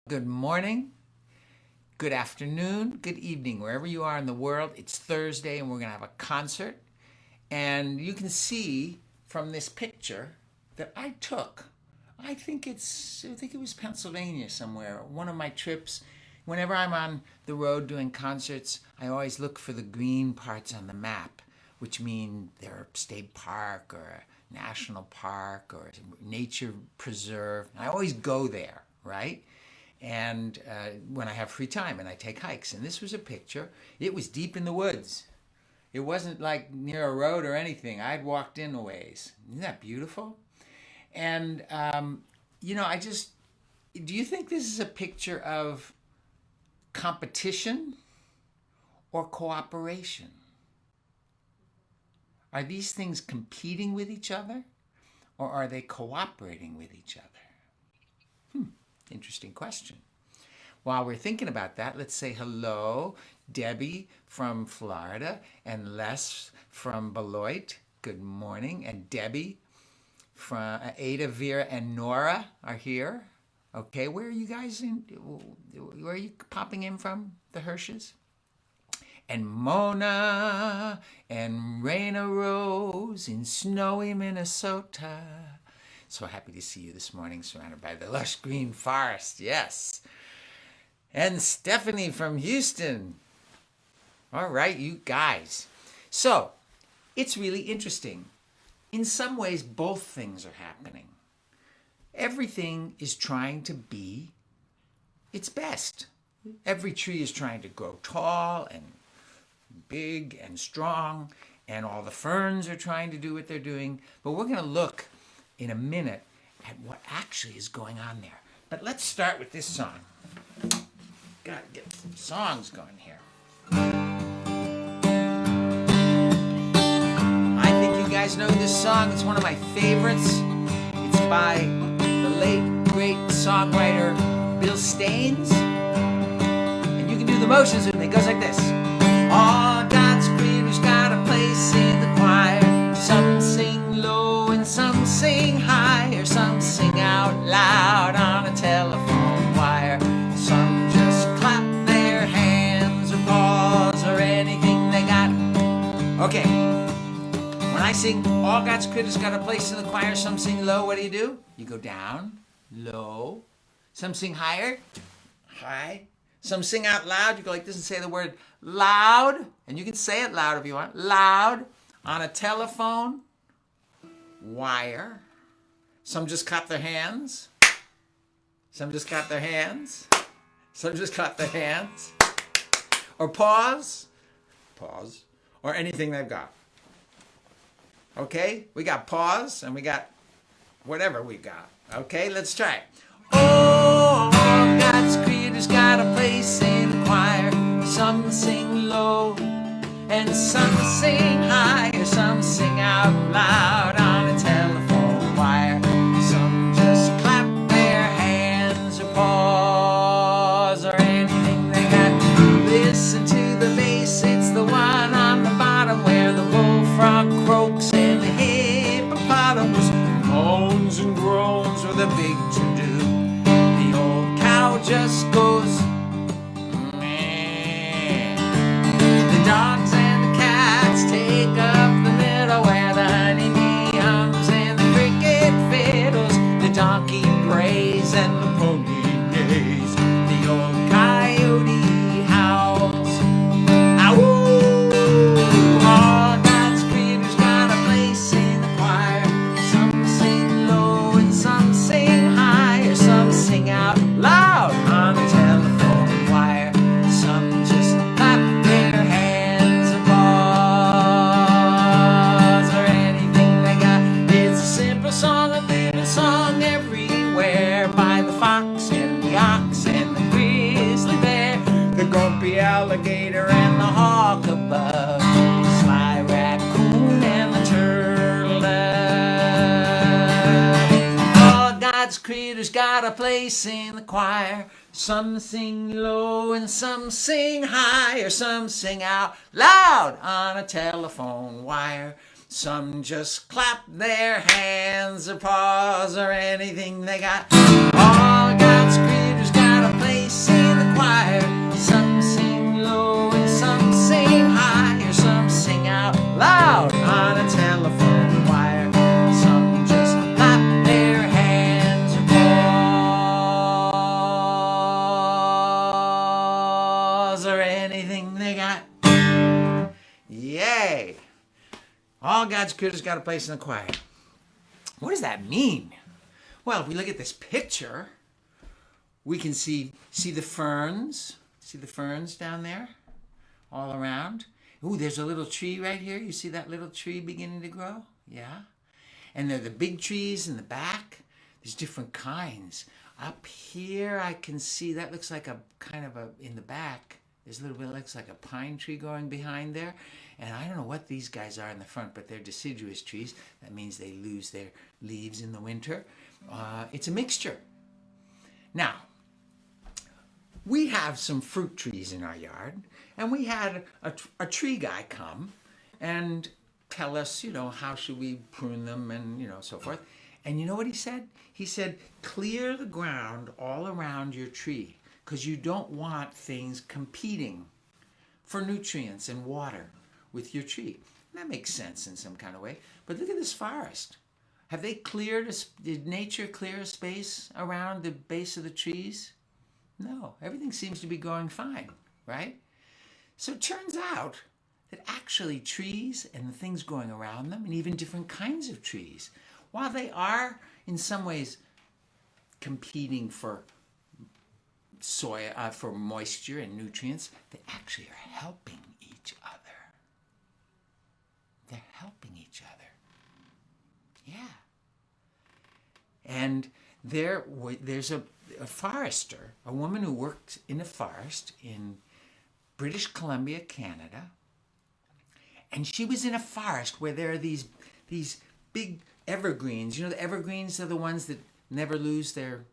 Good morning, good afternoon, good evening, wherever you are in the world. It's Thursday and we're going to have a concert. And you can see from this picture that I took, I think it was Pennsylvania somewhere, one of my trips. Whenever I'm on the road doing concerts, I always look for the green parts on the map, which mean they're a state park or a national park or a nature preserve. I always go there, right? And when I have free time and I take hikes. And this was a picture. It was deep in the woods. It wasn't like near a road or anything. I'd walked in a ways. Isn't that beautiful? And, do you think this is a picture of competition or cooperation? Are these things competing with each other or are they cooperating with each other? Interesting question. While we're thinking about that, let's say hello, Debbie from Florida and Les from Beloit. Good morning. And Debbie from Ada, Vera, and Nora are here. Okay, where are you guys in? Where are you popping in from? The Hirsches? And Mona and Raina Rose in snowy Minnesota. So happy to see you this morning, surrounded by the lush green forest. Yes. And Stephanie from Houston. All right, you guys. So it's really interesting. In some ways, both things are happening. Everything is trying to be its best. Every tree is trying to grow tall and big and strong, and all the ferns are trying to do what they're doing. But we're going to look in a minute at what actually is going on there. But let's start with this song. Gotta get some songs going here. I think you guys know this song. It's one of my favorites. It's by the late, great songwriter Bill Staines. And you can do the motions with me. It goes like this. All God's creatures got a place in the choir. Some sing low and some sing higher. Some sing out loud on a telephone wire. Some just clap their hands or pause or anything they got. Okay, when I sing all God's critters got a place in the choir, some sing low, what do? You go down, low. Some sing higher, high. Some sing out loud. You go like this and say the word loud. And you can say it loud if you want. Loud on a telephone wire. Some just clap their hands. Some just clap their hands. Some just clap their hands. Or pause. Pause. Or anything they've got. Okay? We got pause and we got whatever we got. Okay? Let's try it. Oh, God's creators got a place in the choir. Some sing low and some sing higher. Some sing out loud on a telephone wire. Some just clap their hands or pause or anything they got. Listen to the bass, it's the one on the bottom where the bullfrog croaks and the hippopotamus moans and groans with a big to-do. The old cow just goes meh. The dogs and the cats take up the middle where the honeybee hums and the cricket fiddles. The donkey brays and the pony neighs. The old coyote howls. Ow! All God's creatures got a place in the choir. Some sing low and some sing higher. Some sing out loud on the telephone wire. Some just clap their hands or pause or anything they got. It's a simple song, a living song everywhere, by the fox and the ox and the grizzly bear, the grumpy alligator and the hawk above, the sly raccoon and the turtle dove. All God's creatures got a place in the choir. Some sing low and some sing higher. Some sing out loud on a telephone wire. Some just clap their hands or pause or anything they got. All God's creatures got a animals are anything they got. Yay! All God's critters got a place in the choir. What does that mean? Well, if we look at this picture, we can see the ferns. See the ferns down there all around? Ooh, there's a little tree right here. You see that little tree beginning to grow? Yeah. And there are the big trees in the back. There's different kinds. Up here I can see that looks like a kind of a, in the back, there's a little bit, looks like a pine tree growing behind there. And I don't know what these guys are in the front, but they're deciduous trees. That means they lose their leaves in the winter. It's a mixture. Now, we have some fruit trees in our yard, and we had a tree guy come and tell us, how should we prune them and, so forth. And you know what he said? He said, clear the ground all around your tree because you don't want things competing for nutrients and water with your tree. And that makes sense in some kind of way. But look at this forest. Have they did nature clear a space around the base of the trees? No, everything seems to be growing fine, right? So it turns out that actually trees and the things growing around them, and even different kinds of trees, while they are in some ways competing for soil, for moisture and nutrients, they actually are helping each other. They're helping each other. Yeah. And there's a forester, a woman who worked in a forest in British Columbia, Canada, and she was in a forest where there are these big evergreens. The evergreens are the ones that never lose their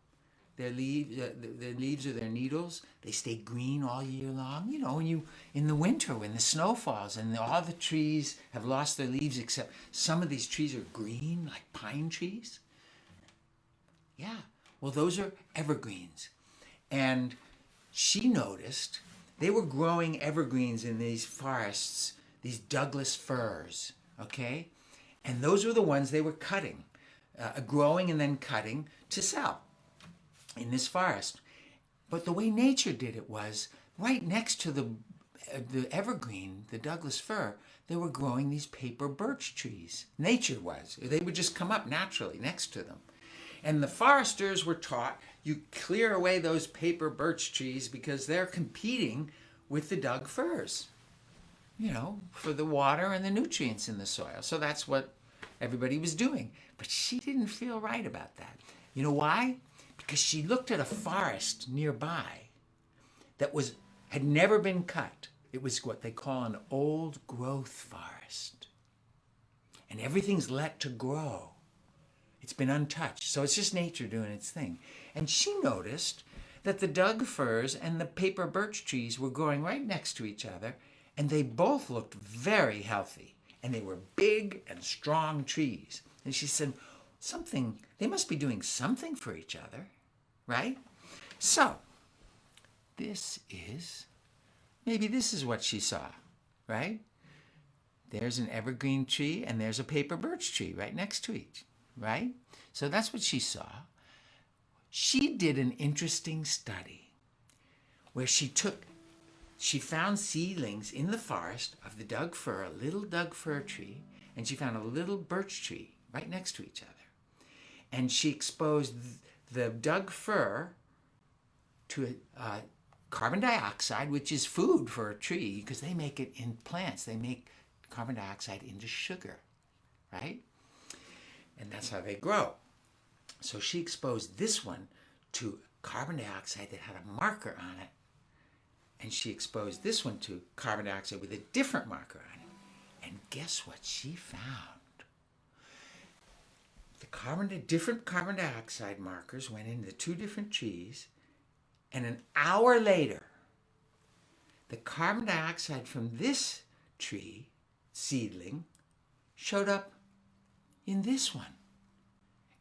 leaves or their needles. They stay green all year long. When in the winter when the snow falls and all the trees have lost their leaves except some of these trees are green like pine trees. Yeah, well, those are evergreens. And she noticed they were growing evergreens in these forests, these Douglas firs, okay? And those were the ones they were cutting, growing and then cutting to sell in this forest. But the way nature did it was right next to the evergreen, the Douglas fir, they were growing these paper birch trees. Nature was. They would just come up naturally next to them. And the foresters were taught, you clear away those paper birch trees because they're competing with the Doug firs, for the water and the nutrients in the soil. So that's what everybody was doing. But she didn't feel right about that. You know why? Because she looked at a forest nearby that had never been cut. It was what they call an old growth forest. And everything's let to grow. It's been untouched. So it's just nature doing its thing. And she noticed that the Doug firs and the paper birch trees were growing right next to each other, and they both looked very healthy. And they were big and strong trees. And she said, they must be doing something for each other, right? So, maybe this is what she saw, right? There's an evergreen tree and there's a paper birch tree right next to each, right? So that's what she saw. She did an interesting study where she found seedlings in the forest of the Doug fir, a little Doug fir tree, and she found a little birch tree right next to each other. And she exposed the Doug fir to carbon dioxide, which is food for a tree, because they make it in plants. They make carbon dioxide into sugar, right? And that's how they grow. So she exposed this one to carbon dioxide that had a marker on it. And she exposed this one to carbon dioxide with a different marker on it. And guess what she found? The different carbon dioxide markers went into the two different trees, and an hour later, the carbon dioxide from this tree, seedling, showed up in this one.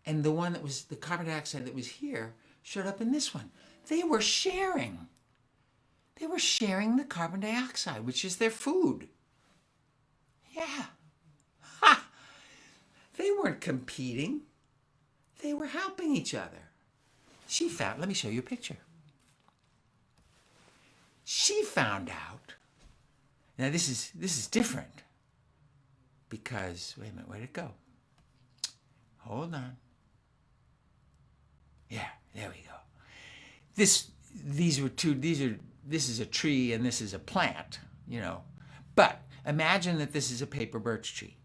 And the carbon dioxide that was here showed up in this one. They were sharing. They were sharing the carbon dioxide, which is their food. Yeah. Ha! They weren't competing. They were helping each other. Let me show you a picture. she found out. Now this is different because, wait a minute, where'd it go? Hold on. Yeah, there we go. This is a tree and this is a plant, But imagine that this is a paper birch tree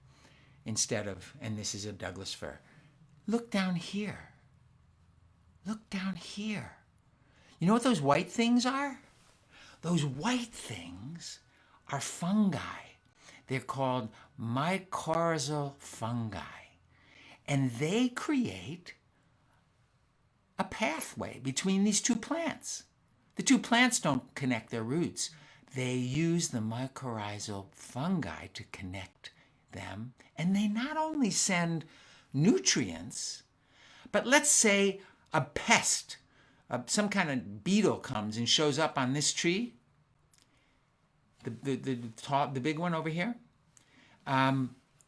and this is a Douglas fir. Look down here. Look down here. You know what those white things are? Those white things are fungi. They're called mycorrhizal fungi. And they create a pathway between these two plants. The two plants don't connect their roots. They use the mycorrhizal fungi to connect them. And they not only send nutrients, but let's say a pest, some kind of beetle comes and shows up on this tree, the big one over here,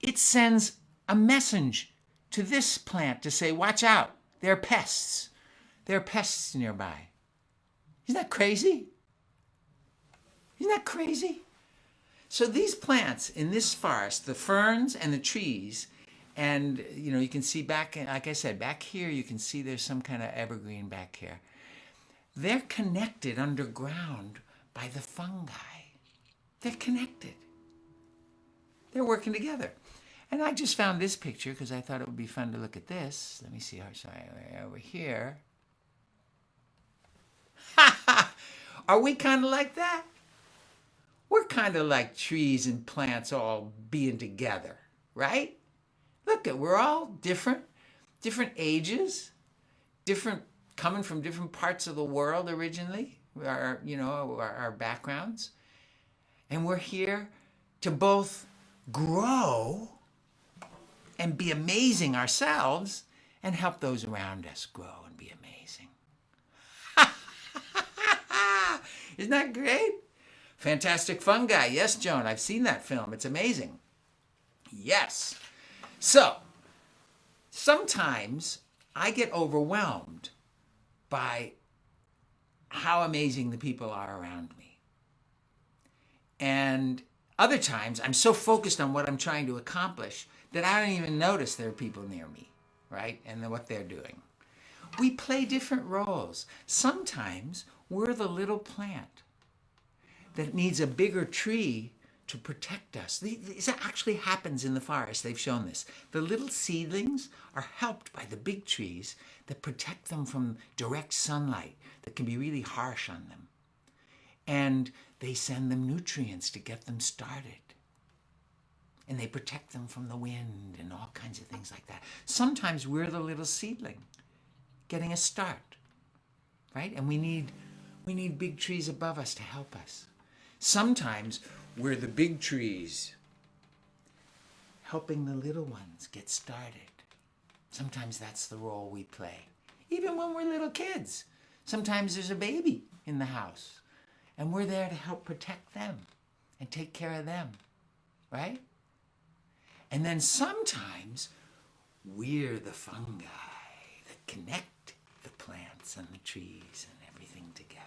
it sends a message to this plant to say, watch out, there are pests. There are pests nearby. Isn't that crazy? Isn't that crazy? So these plants in this forest, the ferns and the trees, and you can see back, like I said, back here you can see there's some kind of evergreen back here. They're connected underground by the fungi. They're connected. They're working together. And I just found this picture because I thought it would be fun to look at this. Let me see. Sorry, over here. Are we kind of like that? We're kind of like trees and plants all being together, right? Look, we're all different ages, coming from different parts of the world originally, our backgrounds. And we're here to both grow and be amazing ourselves and help those around us grow and be amazing. Isn't that great? Fantastic Fungi. Yes, Joan, I've seen that film. It's amazing. Yes. So, sometimes I get overwhelmed by how amazing the people are around me. And other times, I'm so focused on what I'm trying to accomplish that I don't even notice there are people near me, right? And what they're doing. We play different roles. Sometimes we're the little plant that needs a bigger tree to protect us. This actually happens in the forest. They've shown this. The little seedlings are helped by the big trees that protect them from direct sunlight that can be really harsh on them. And they send them nutrients to get them started. And they protect them from the wind and all kinds of things like that. Sometimes we're the little seedling getting a start, right? And we need big trees above us to help us. Sometimes we're the big trees helping the little ones get started. Sometimes that's the role we play. Even when we're little kids. Sometimes there's a baby in the house and we're there to help protect them and take care of them, right? And then sometimes we're the fungi that connect the plants and the trees and everything together.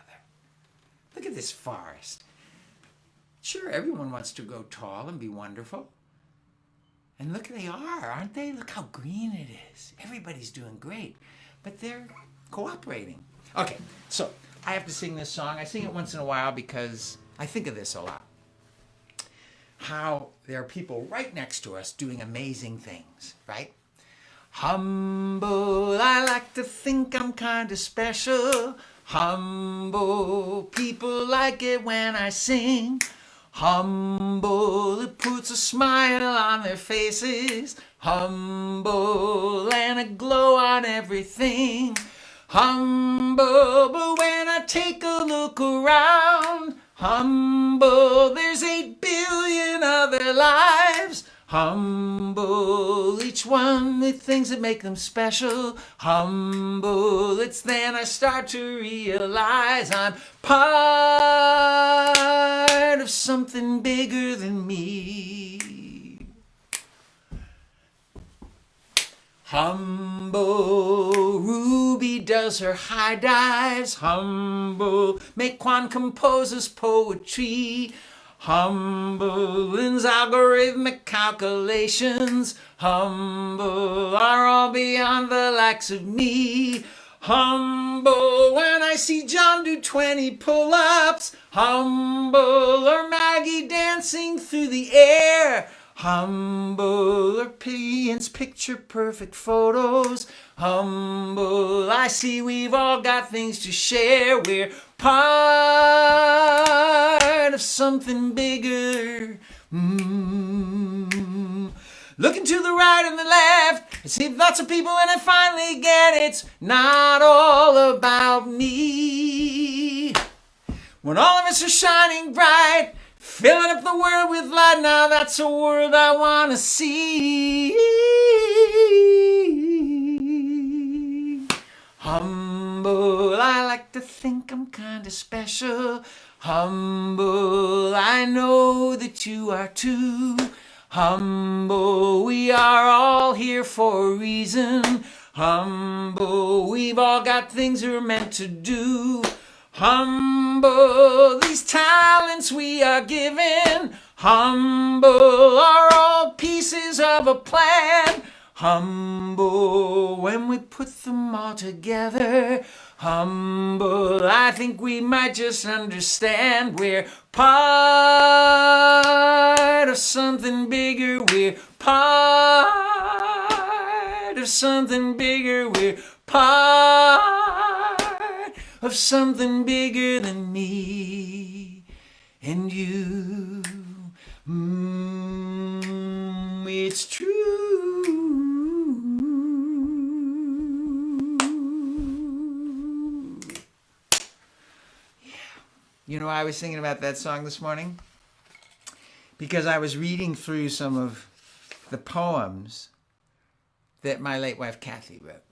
Look at this forest. Sure, everyone wants to grow tall and be wonderful. And look, they are, aren't they? Look how green it is. Everybody's doing great, but they're cooperating. Okay, so I have to sing this song. I sing it once in a while because I think of this a lot. How there are people right next to us doing amazing things, right? Humble, I like to think I'm kind of special. Humble, people like it when I sing. Humble, it puts a smile on their faces. Humble, and a glow on everything. Humble, but when I take a look around, humble, there's 8 billion other lives. Humble, each one with things that make them special. Humble, it's then I start to realize I'm part of something bigger than me. Humble Ruby does her high dives. Humble Mequan composes poetry. Humble Lynn's algorithmic calculations. Humble are all beyond the likes of me. Humble when I see John do 20 pull-ups. Humble or Maggie dancing through the air. Humble or Pian's picture-perfect photos. Humble, I see we've all got things to share. We're part of something bigger. Looking to the right and the left, I see lots of people and I finally get it's not all about me. When all of us are shining bright, filling up the world with light, now that's a world I want to see. Humble, I like to think I'm kind of special. Humble, I know that you are too. Humble, we are all here for a reason. Humble, we've all got things we're meant to do. Humble, these talents we are given. Humble are all pieces of a plan. Humble, when we put them all together. Humble, I think we might just understand we're part of something bigger. We're part of something bigger. We're part of something bigger than me and you. It's true. You know, I was thinking about that song this morning because I was reading through some of the poems that my late wife Kathy wrote.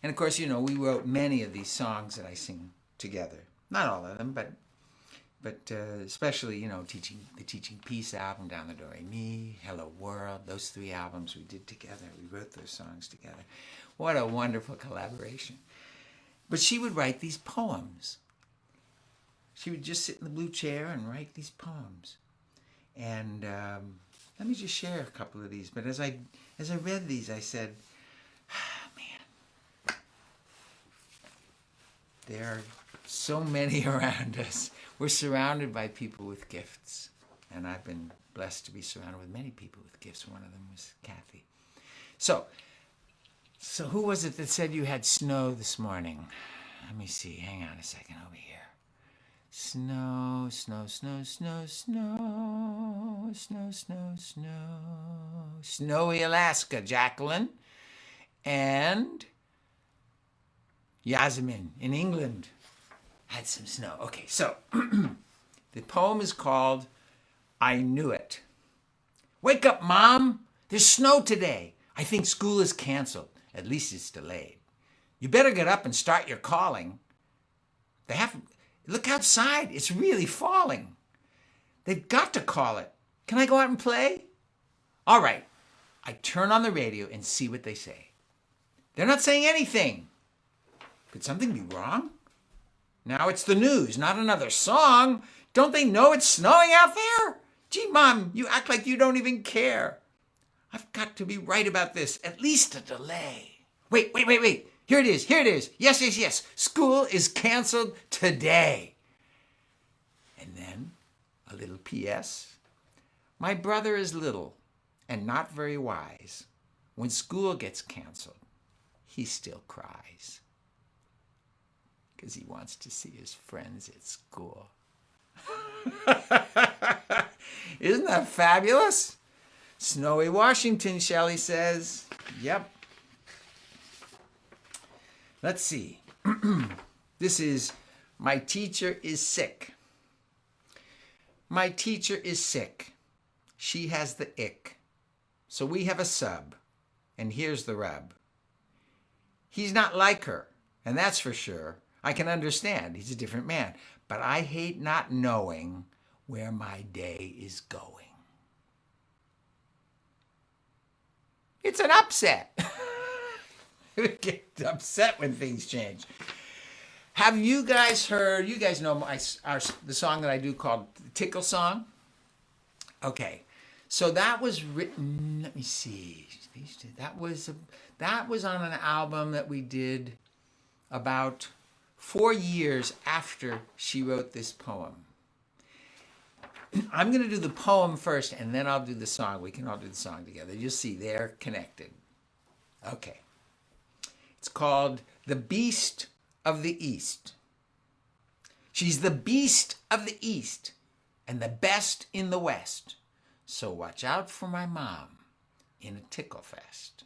And of course, you know, we wrote many of these songs that I sing together. Not all of them, but especially, you know, the Teaching Peace album, Down the Do Re Mi, Hello World, those 3 albums we did together. We wrote those songs together. What a wonderful collaboration. But she would write these poems. She would just sit in the blue chair and write these poems. And let me just share a couple of these. But as I read these, I said, man, there are so many around us. We're surrounded by people with gifts. And I've been blessed to be surrounded with many people with gifts. One of them was Kathy. So who was it that said you had snow this morning? Let me see. Hang on a second over here. Snow, snow, snow, snow, snow, snow, snow, snow. Snowy Alaska, Jacqueline. And Yasmin in England had some snow. Okay, so the poem is called I Knew It. Wake up, Mom. There's snow today. I think school is canceled. At least it's delayed. You better get up and start your calling. Look outside. It's really falling. They've got to call it. Can I go out and play? All right. I turn on the radio and see what they say. They're not saying anything. Could something be wrong? Now it's the news, not another song. Don't they know it's snowing out there? Gee, Mom, you act like you don't even care. I've got to be right about this. At least a delay. Wait. Here it is. Yes. School is canceled today. And then a little P.S. My brother is little and not very wise. When school gets canceled, he still cries. Because he wants to see his friends at school. Isn't that fabulous? Snowy Washington, Shelley says. Yep. Let's see. This is My Teacher is Sick. My teacher is sick. She has the ick. So we have a sub. And here's the rub. He's not like her, and that's for sure. I can understand. He's a different man. But I hate not knowing where my day is going. It's an upset. get upset when things change. Have you guys heard, you guys know the song that I do called Tickle Song? Okay, so that was written, let me see, that was on an album that we did about 4 years after she wrote this poem. I'm going to do the poem first, and then I'll do the song. We can all do the song together. You'll see they're connected. Okay. It's called The Beast of the East. She's the beast of the East and the best in the West. So watch out for my mom in a tickle fest.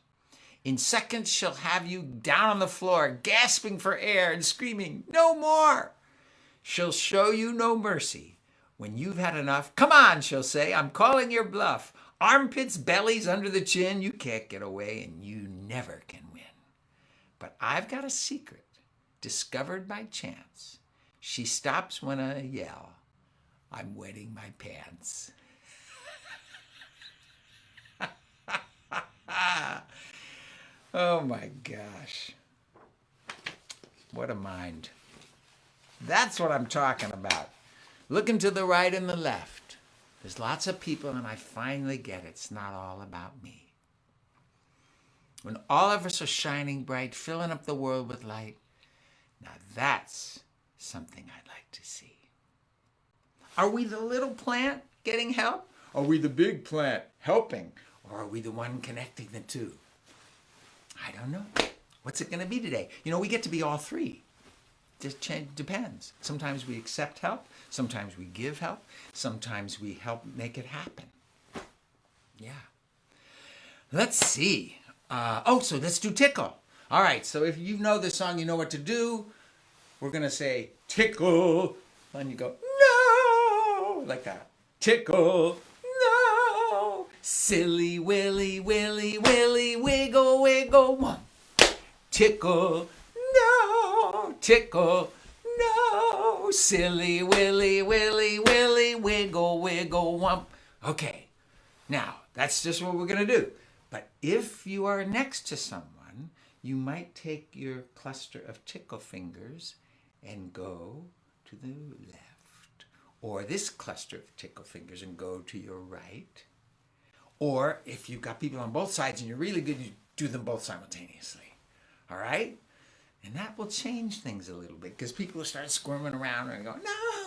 In seconds, she'll have you down on the floor, gasping for air and screaming, "No more!" She'll show you no mercy. When you've had enough, "Come on," she'll say, "I'm calling your bluff. Armpits, bellies, under the chin, you can't get away and you never can win. But I've got a secret, discovered by chance. She stops when I yell, I'm wetting my pants." Oh my gosh. What a mind. That's what I'm talking about. Looking to the right and the left. There's lots of people, and I finally get it. It's not all about me. When all of us are shining bright, filling up the world with light, now that's something I'd like to see. Are we the little plant getting help? Are we the big plant helping? Or are we the one connecting the two? I don't know. What's it going to be today? You know, we get to be all three. Just depends. Sometimes we accept help. Sometimes we give help. Sometimes we help make it happen. Yeah. Let's see. So let's do tickle. All right. So if you know the song, you know what to do. We're going to say tickle. And you go, no, like that. Tickle, no. Silly willy, willy, willy, wiggle, wiggle, one. Tickle, no. Tickle, no. Silly willy, willy, willy, wiggle, wiggle, wump. Okay, now that's just what we're going to do. But if you are next to someone, you might take your cluster of tickle fingers and go to the left. Or this cluster of tickle fingers and go to your right. Or if you've got people on both sides and you're really good, you do them both simultaneously. All right? And that will change things a little bit because people will start squirming around and go,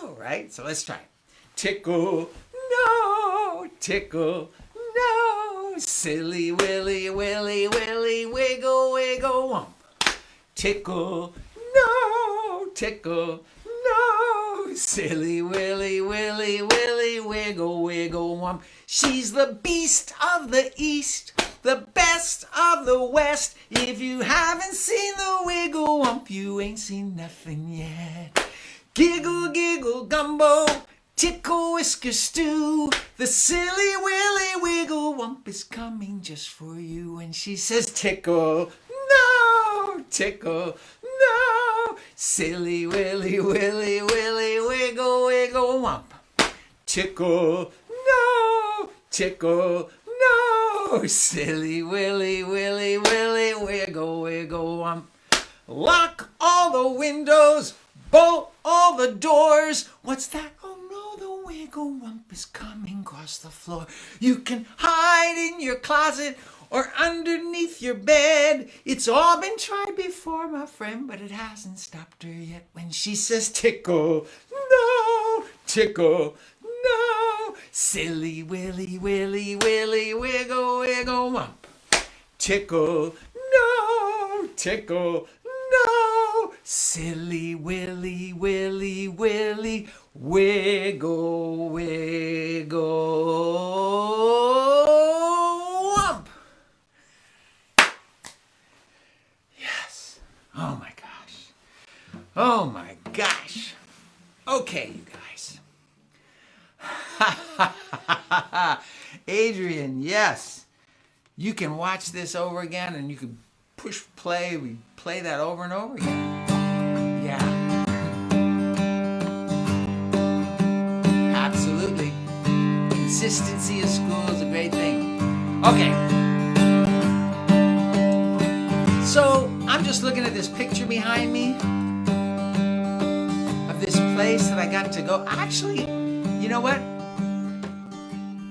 no, right? So let's try it. Tickle, no, tickle, no. Silly willy, willy, willy, wiggle, wiggle, wump. Tickle, no, tickle, no. Silly willy, willy, willy, wiggle, wiggle, wump. She's the beast of the East, the best of the West. If you haven't seen the wiggle wump, you ain't seen nothing yet. Giggle, giggle, gumbo, tickle, whisker, stew. The silly willy wiggle wump is coming just for you. And she says, tickle, no, tickle, no. Silly willy, willy, willy, wiggle, wiggle, wump. Tickle, no, tickle, no. Silly willy, willy, willy, wiggle, wiggle, wump. Lock all the windows, bolt all the doors. What's that? Oh no, the wiggle wump is coming across the floor. You can hide in your closet or underneath your bed. It's all been tried before, my friend, but it hasn't stopped her yet when she says tickle, no, tickle, no. Silly willy, willy, willy, wiggle, wiggle, wump. Tickle, no, tickle, no. Silly willy, willy, willy, wiggle, wiggle, wump. Yes. Oh my gosh. Oh my gosh. Okay, you guys. Adrian, yes. You can watch this over again and you can push play. We play that over and over again. Yeah. Absolutely. Consistency of school is a great thing. Okay. So looking at this picture behind me of this place that I got to go. Actually, you know what?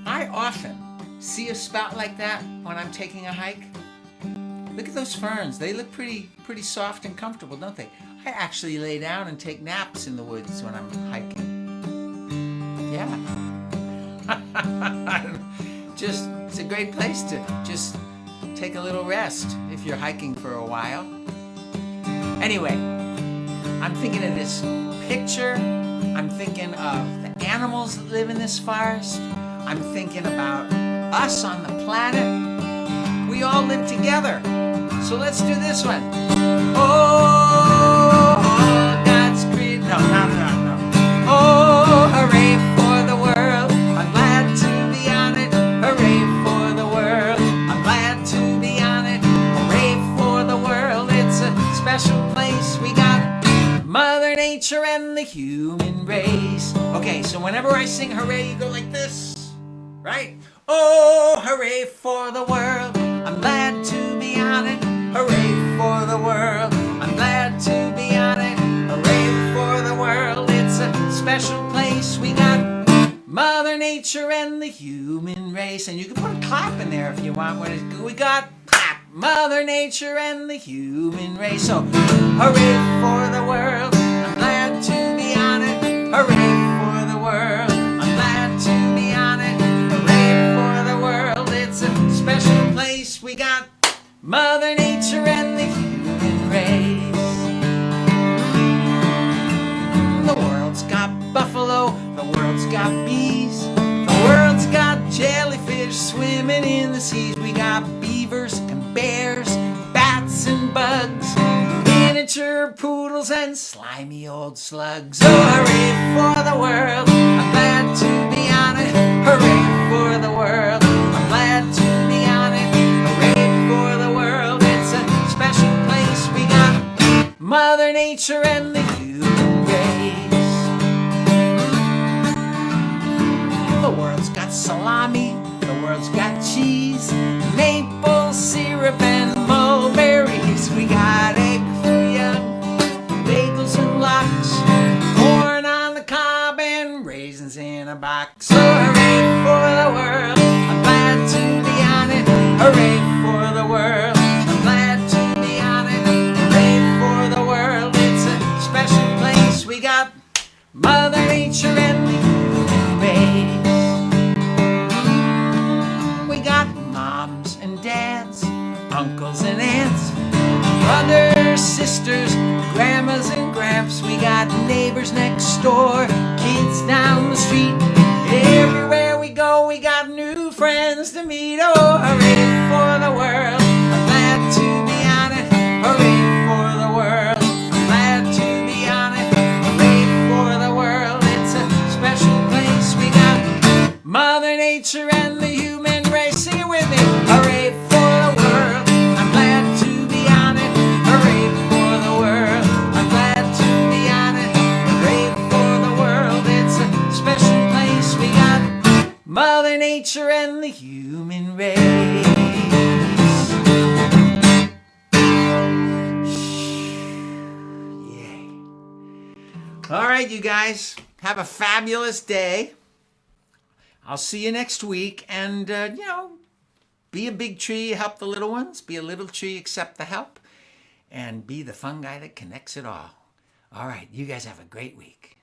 I often see a spot like that when I'm taking a hike. Look at those ferns. They look pretty soft and comfortable, don't they? I actually lay down and take naps in the woods when I'm hiking. Yeah. It's a great place to just take a little rest if you're hiking for a while. Anyway, I'm thinking of this picture. I'm thinking of the animals that live in this forest. I'm thinking about us on the planet. We all live together. So let's do this one. Oh, God's created. No. Oh, hooray for the world. I'm glad to be on it. Hooray for the world. I'm glad to be on it. Hooray for the world. It's a special place. We got Mother Nature and the human race. Okay, so whenever I sing hooray, you go like this, right? Oh, hooray for the world. I'm glad to be on it. Hooray for the world. I'm glad to be on it. Hooray for the world. It's a special place. We got Mother Nature and the human race. And you can put a clap in there if you want. We got clap. Mother Nature and the human race. So, hooray for the world. I'm glad to be on it. Hooray for the world. I'm glad to be on it. Hooray for the world. It's a special place. We got Mother Nature and the human race. The world's got buffalo, the world's got bees, the world's got jellyfish swimming in the seas. We got beavers and bears, bats and bugs, miniature poodles and slimy old slugs. Oh, hooray for the world, I'm glad to be on it. Hooray for the world, I'm glad to be on it. Hooray for the world, it's a special place. We got Mother Nature and the human race. The world's got salami, the world's got cheese, maple syrup and mulberries. We got egg foo young, bagels and lox, corn on the cob and raisins in a box. So hooray for the world, I'm glad to be on it. Hooray for the world, I'm glad to be on it. Hooray for the world, it's a special place. We got Mother Nature and the human race. We got moms and dads, uncles and aunts, brothers, sisters, grandmas and gramps. We got neighbors next door, kids down the street. Everywhere we go, we got new friends to meet. Oh, hooray for the world, I'm glad to be on it. Hooray for the world, I'm glad to be on it. Hooray for the world, it's a special place. We got Mother Nature and the human race. Sing it with me. Hooray for the world, I'm glad to be on it. Hooray for the world, I'm glad to be on it. Hooray for the world, it's a special place. We got Mother Nature and the human race. Yay. All right, you guys, have a fabulous day. I'll see you next week. And, be a big tree, help the little ones. Be a little tree, accept the help. And be the fungi that connects it all. All right, you guys have a great week.